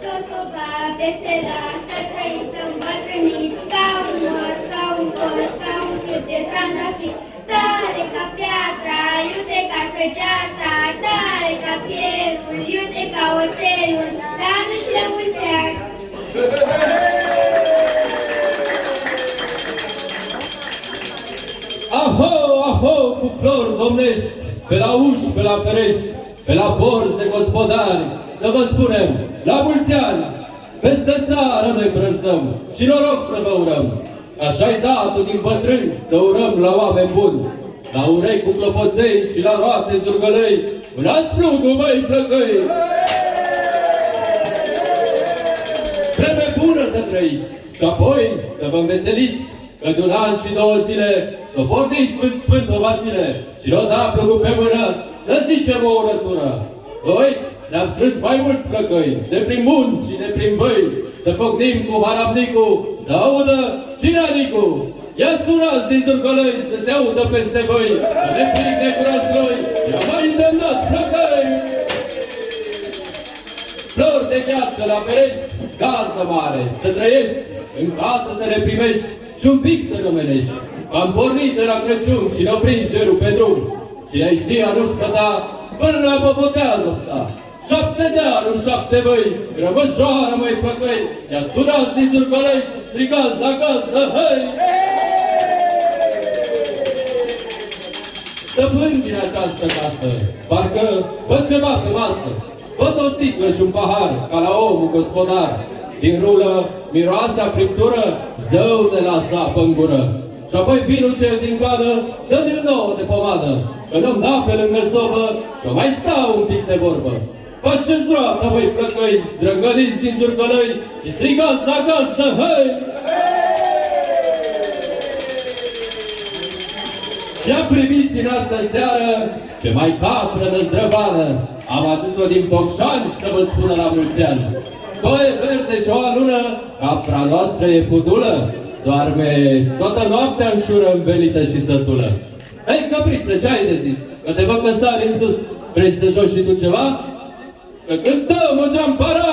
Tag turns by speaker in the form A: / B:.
A: Sorcova, vesela, să trăiți, să îmbătrâniți, ca un măr, ca un păr, ca un fir de trandafir. Tare ca piatra, iute ca săgeata, tare ca fierul, iute ca oțelul, la anul și la mulți ani.
B: Aho, aho, cu flori domnești, pe la uși, pe la ferești, pe la porți de gospodari, să vă spunem, la mulți ani, peste țară noi brăzdăm și noroc să vă urăm. Așa-i datul din bătrâni să urăm la oameni buni, la urechi cu clopoței și la roate zurgălăi, unați plugul, măi flăcăi! Vreme bună să trăiți și apoi să vă înveseliți, că de un an și 2 zile s-o porniți în Sfântul Vasile și n-o da plugul pe mână să zicem o urătură. Noi ne-am strâns mai mulți flăcăi, de prin munți și de prin băi, să pocnim cu haramnicu, să audă și nanicu. Ia sunați din Zurgălăi să se audă peste voi, să ne plic de curați noi, ia mai îndemnați flăcăi! Flori de gheață la pereți, gardă mare, să trăiești, în casă să le primești și un pic să rămânești. Am pornit de la Crăciun și ne-au prins cerul pe drum și ne-ai ști anul ta, până la bobotează ta. 7 dealuri, 7 băi, rămășoară, măi făcăi, ia sunați din Zurgălăi, strigați la gazdă, hăi! Stăpâni din această casă, parcă văd ceva pe masă, văd o sticlă și un pahar, ca la omul gospodar. Din rulă, miroase a friptură, zău de la sapă în gură. Și apoi vinul cel din cană, dă din nou de pomadă, că n-am dat pe lângă sobă și-o mai stau un pic de vorbă. Faceți roata, voi flăcăi, drăgăliți din Zurgălăi și strigați la gazdă, hăi! Și-a primit în altă seară ce mai capră năzdrăvană. Am adus-o din Tocșani să vă spună la mulți ani. Coe verde și o alună, capra noastră e pudulă, doarme toată noaptea în șură învelită și sătulă. Hei, căpriță, ce ai de zis? Că te văd că sari în sus. Vrei să joci și tu ceva? Că cântăm o geampara!